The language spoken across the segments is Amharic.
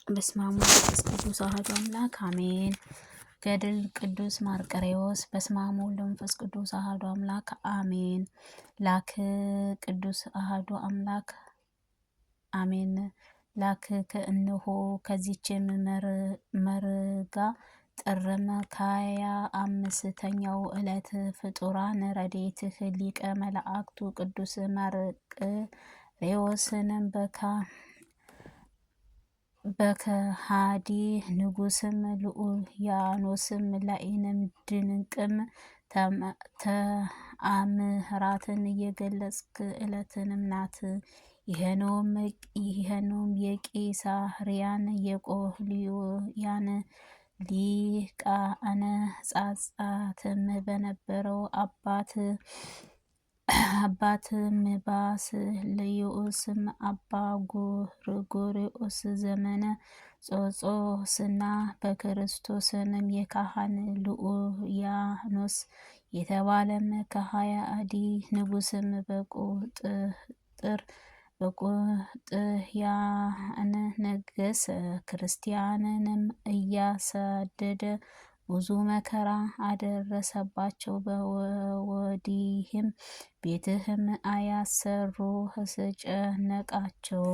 በስመ አብ ወመንፈስ ቅዱስ አሐዱ አምላክ አሜን። ገድል ቅዱስ መርቆሬዎስ። በስመ አብ ወወልድ ወመንፈስ ቅዱስ አሐዱ አምላክ አሜን። ላክ ቅዱስ አሐዱ አምላክ አሜን። ላክ ከእነሆ ከዚችም መርጋ ጥርም ከ25ኛው ዕለት ፍጡራን ረድኤትህ ሊቀ መላእክቱ ቅዱስ መርቆሬዎስንም በከሃዲ ንጉስም ልኡያኖስም ላይንም ድንቅም ተአምራትን የገለጽክ ዕለትንም ናት። ይህነውም የቂሳርያን የቆልዮያን ሊቃነ ጳጳሳትም በነበረው አባት ባስልዮስም አባ ጎርጎርዮስ ዘመነ ጾጾስና በክርስቶስንም የካህን ልኡያኖስ የተባለም ከሃዲ ንጉስም በቁጥያን ነገሰ። ክርስቲያንንም እያሳደደ ብዙ መከራ አደረሰባቸው። በወዲህም ቤትህም አያሰሩ አስጨነቃቸው።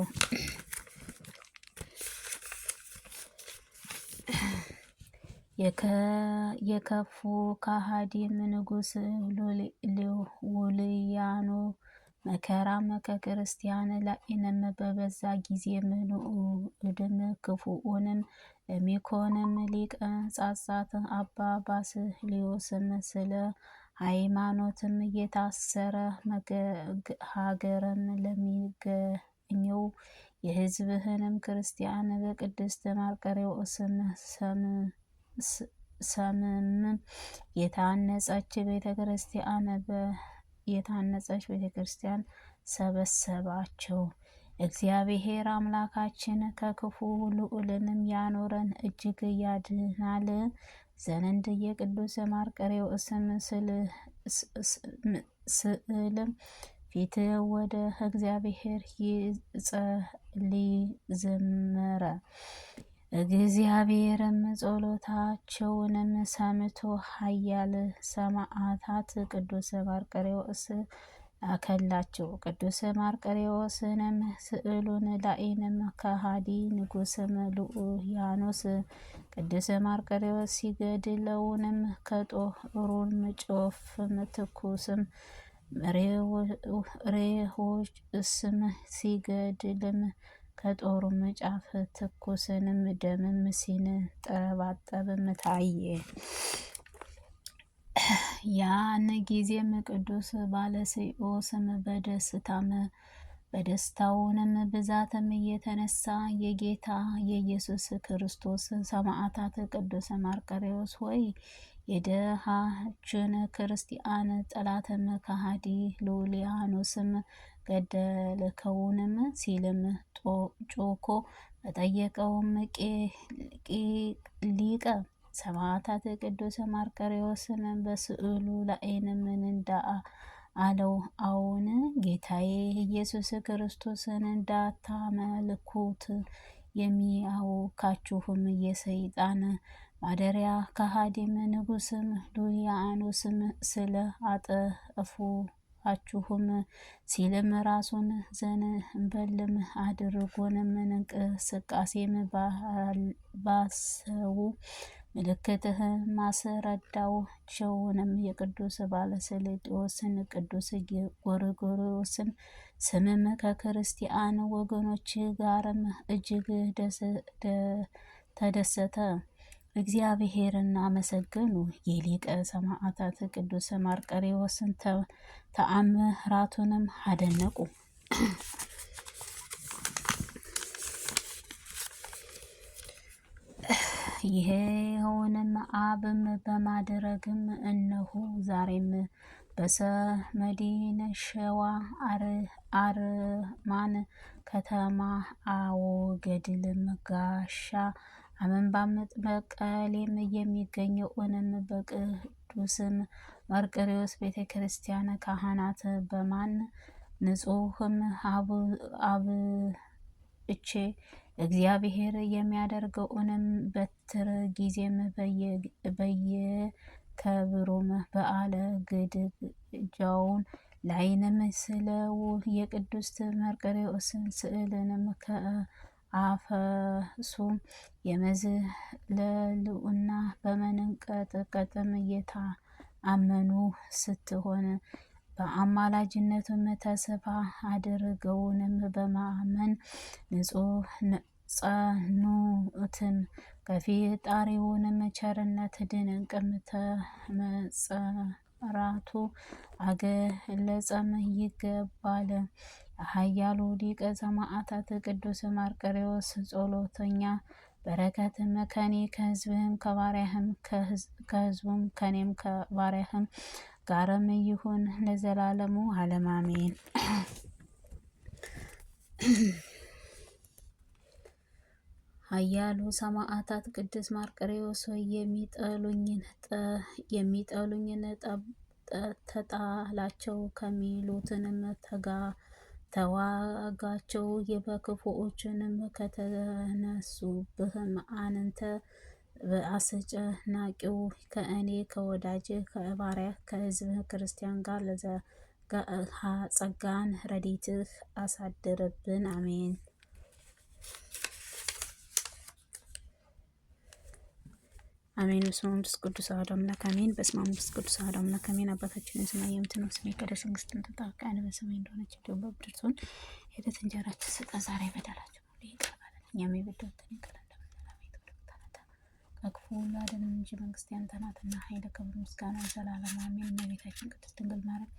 የከፉ ከሃዲም ንጉስ ውልያኖ መከራም ከክርስቲያን ላይንም በበዛ ጊዜም ንዑድም ክፉኡንም ለሚኮንም ሊቀ ጳጳሳት አባ ባስልዮስም ስለ ሃይማኖትም እየታሰረ ሀገርም ለሚገኘው የሕዝብህንም ክርስቲያን በቅድስት መርቆሬዎስም ስምም የታነጸች ቤተክርስቲያን ሰበሰባቸው። እግዚአብሔር አምላካችን ከክፉ ልዑልንም ያኖረን እጅግ ያድናል ዘንድ የቅዱስ መርቆሬዎስም ስዕልም ፊት ወደ እግዚአብሔር ይጸልይ ዘመረ። እግዚአብሔርም ጸሎታቸውንም ሰምቶ ኃያል ሰማዕታት ቅዱስ መርቆሬዎስ ላከላቸው። ቅዱስ መርቆሬዎስንም ስዕሉን ላይንም ከሃዲ ንጉስም ልኡያኖስ ቅዱስ መርቆሬዎስ ሲገድለውንም ከጦሩም ጮፍም ትኩስም ሬሆስም ሲገድልም ከጦሩም ጫፍ ትኩስንም ደምም ሲንጠባጠብም ታየ። ያን ጊዜም ቅዱስ ባስልዮስም በደስታውንም ብዛትም የተነሳ የጌታ የኢየሱስ ክርስቶስ ሰማዕታት ቅዱስ መርቆሬዎስ ሆይ የደሃችን ክርስቲያን ጠላትም ከሃዲ ልኡያኖስም ገደልከውንም ሲልም ጮኮ በጠየቀውም ሊቀ ሰማዕታት ቅዱስ መርቆሬዎስን በስዕሉ ላይንም አለው አዎን ጌታዬ ኢየሱስ ክርስቶስን እንዳታመልኩት የሚያውካችሁም የሰይጣን ማደሪያ ከሃዲም ንጉስም ልኡያኖስም ስለ አጠፉአችሁም ሲልም ራሱን ዘንበልም አድርጎንም እንቅስቃሴም ባሰቡ ምልክትህ ማስረዳቸውንም የቅዱስ ባስልዮስን ቅዱስ ጎርጎርዮስን ስምም ከክርስቲያን ወገኖች ጋርም እጅግ ተደሰተ። እግዚአብሔርን አመሰገኑ። የሊቀ ሰማዕታት ቅዱስ መርቆሬዎስን ተአምራቱንም አደነቁ። ይሄውንም አብም በማድረግም እነሆ ዛሬም በሰሜን ሸዋ አርማን ከተማ አወገድልም ጋሻ አመንባም መቀሌም የሚገኘውንም በቅዱስም መርቆሬዎስ ቤተክርስቲያን ካህናት በማን ንጹህም አብቼ እግዚአብሔር የሚያደርገውንም በትር ጊዜም በየከብሩም በዓለ ግድግዳውን ላይንም ስለው የቅዱስ መርቆሬዎስን ስዕልንም ከአፈሱ የመዝለሉና በመንቀጥቀጥም የታመኑ ስትሆን በአማላጅነቱም ተስፋ አድርገውንም በማመን ጸኑትም። ከፈጣሪውንም ቸርነት ድንቅም ተአምራቱ አገለጸም ይገባል። ኃያሉ ሊቀ ሰማዕታት ቅዱስ መርቆሬዎስ ጸሎተኛ በረከትም ከኔ ከሕዝብህም ከባሪያህም ከሕዝቡም ከኔም ከባሪያህም ጋርም ይሁን ለዘላለሙ ዓለም አሜን። ኃያሉ ሰማዕታት ቅዱስ መርቆሬዎስ ሆይ የሚጠሉኝን ተጣላቸው ከሚሉትንም ተዋጋቸው። በክፉዎችንም ከተነሱብህም አንተ በአስጨናቂው ከእኔ ከወዳጅህ ከባሪያህ ከሕዝብህ ክርስቲያን ጋር ጸጋን ረድኤትህ አሳድርብን አሜን። አሜን። በስመ አብ ወወልድ ወመንፈስ ቅዱስ አሐዱ አምላክ አሜን። በስመ አብ ወወልድ ወመንፈስ ቅዱስ አሐዱ አምላክ አሜን። አባታችን በሰማይ የምትኖር ስምህ ይቀደስ፣ መንግስትህ ትምጣ፣ ፈቃድህ በሰማይ እንደሆነች እንዲሁም በምድር ትሁን። የዕለት እንጀራችንን ስጠን ዛሬ፣ በደላችንን ሁሉ ይቅር በለን እኛም የበደሉንን ይቅር እንደምንል፣ አቤቱ ወደ ፈተና ከክፉ ሁሉ አድነን እንጂ መንግስት ያንተ ናትና፣ ኃይል፣ ክብር፣ ምስጋና ለዘላለሙ አሜን። እመቤታችን ቅድስት ድንግል ማርያም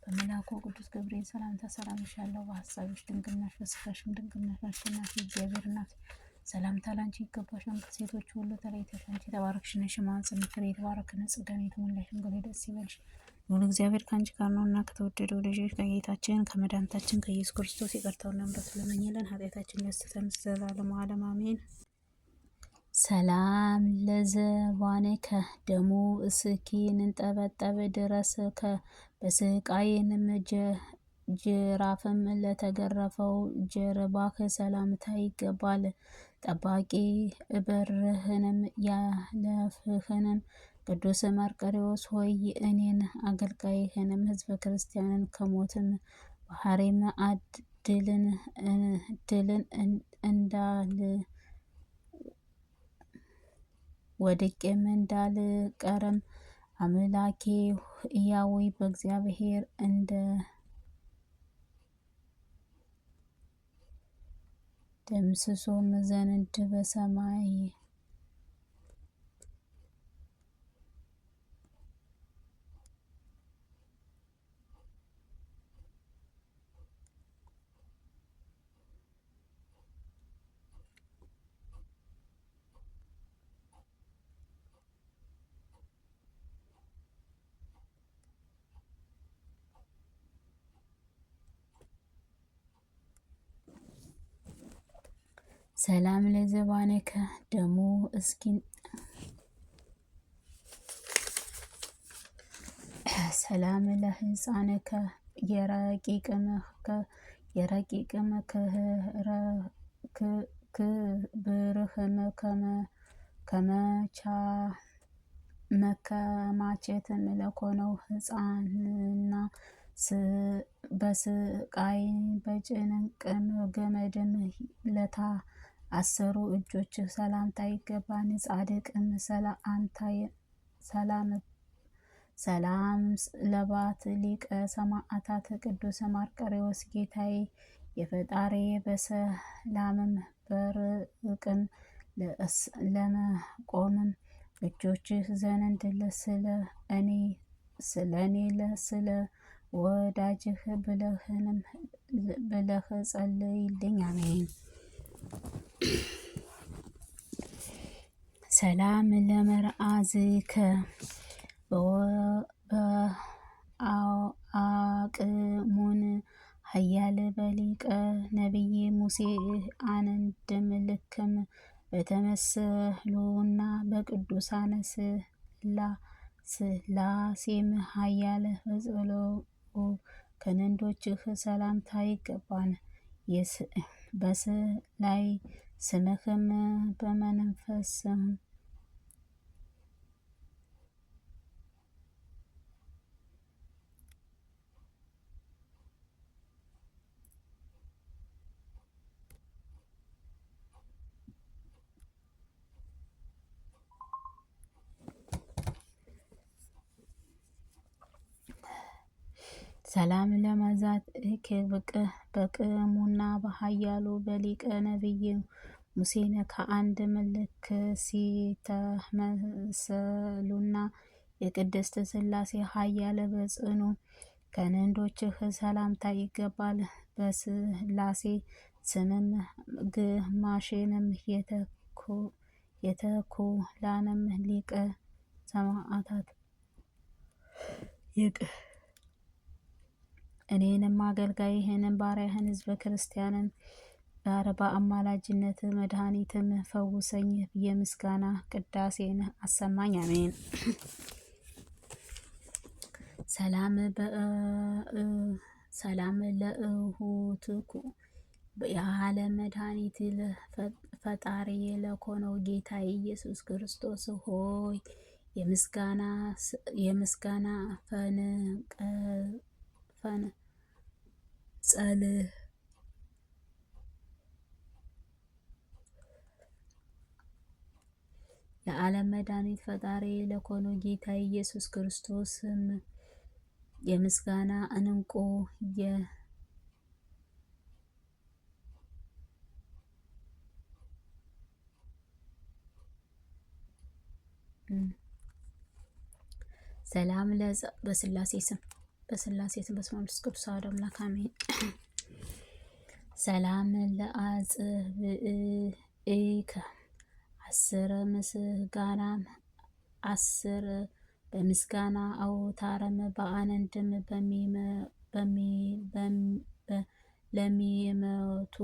በመልአኩ ቅዱስ ገብርኤል ሰላምታ ሰላም እልሻለሁ። በሐሳብሽ ድንግል ነሽ፣ በሥጋሽም ድንግል ነሽ። አሸናፊ እግዚአብሔር እናት ሰላምታ ላንቺ ይገባሻል። ከሴቶች ሁሉ ተለይተሽ አንቺ የተባረክሽ ነሽ፣ የማኅፀንሽ ፍሬ የተባረከ ነው። ጸጋን የተሞላሽ ድንግል ደስ ይበልሽ፣ ልዑል እግዚአብሔር ከአንቺ ጋር ነውና ከተወደደው ልጅሽ ከጌታችን ከመድኃኒታችን ከኢየሱስ ክርስቶስ ይቅርታውና ምሕረቱን ለምኝልን ኃጢአታችንን ያስተሰርይ ዘላለሙ ዓለም አሜን። ሰላም ለዘባኔከ ደሙ እስኪ ንንጠበጠብ ድረስ በስቃይንም ጅራፍም ለተገረፈው ጀርባህ ሰላምታ ይገባል። ጠባቂ በርህንም ያለፍህንም ቅዱስ መርቆሬዎስ ሆይ እኔን አገልጋይህንም ሕዝበ ክርስቲያንን ከሞትም ባህሬም ድልን ወድቄም እንዳልቀርም አምላኬ ሕያው በእግዚአብሔር እንደ ደምስሶም ዘንድ በሰማይ ሰላም ለዘባኔከ ደሙ እስኪ ሰላም ለሕፃንከ የረቂቅም ክብርህም መከማቸትም ለኮነው ሕፃንና በስቃይ በጭንቅም ገመድም ለታሰሩ እጆችህ ሰላምታ ይገባል። ጻድቅም ሰላም ለባት ሊቀ ሰማዕታት ቅዱስ መርቆሬዎስ ጌታዬ የፈጣሪ በሰላምም በርቅም ለመቆምም እጆችህ ዘንድ ስለ እኔ ስለ ወዳጅህ ብለህ ጸልይልኝ አሜን። ሰላም ለመርአዝከ በአቅሙን ኃያል በሊቀ ነቢይ ሙሴ አንድም ልክም በተመሰሉና በቅዱሳን ሥላሴም ኃያል በጸሎቱ ክንዶችህ ሰላምታ ይገባል። በስላይ ስምህም በመንፈስም ሰላም ለመዛት በቅሙና በኃያሉ በሊቀ ነቢይ ሙሴን ከአንድ ምልክ ሲተመሰሉና የቅድስት ሥላሴ ኃያል በጽኑ ከነንዶችህ ሰላምታ ይገባል። በሥላሴ ስምም ግማሽንም የተኩላንም ሊቀ ሰማዕታት እኔንም አገልጋይህንም ባሪያህን ሕዝበ ክርስቲያንን ጋር በአማላጅነት መድኃኒትም ፈውሰኝ። የምስጋና ቅዳሴን አሰማኝ። አሜን። ሰላም ለእሁትኩ የዓለም መድኃኒት ፈጣሪ ለኮነው ጌታ ኢየሱስ ክርስቶስ ሆይ የምስጋና ጸልህ የዓለም መድኃኒት ፈጣሪ ለኮነው ጌታ ኢየሱስ ክርስቶስም የምስጋና እንቁ ሰላም በስላሴ ስም በስመ አብ ቅዱስ አሐዱ አምላክ አሜን። ሰላም ለአጽብዕከ አስር ምስጋናም አስር በምስጋና አውታረም በአንድም ለሚመቱ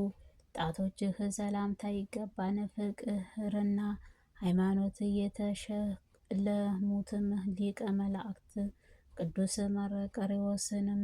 ጣቶችህ ሰላምታ ይገባን። ፍቅርና ሃይማኖት የተሸለሙትም ሊቀ መላእክት ቅዱስ መርቆሬዎስንም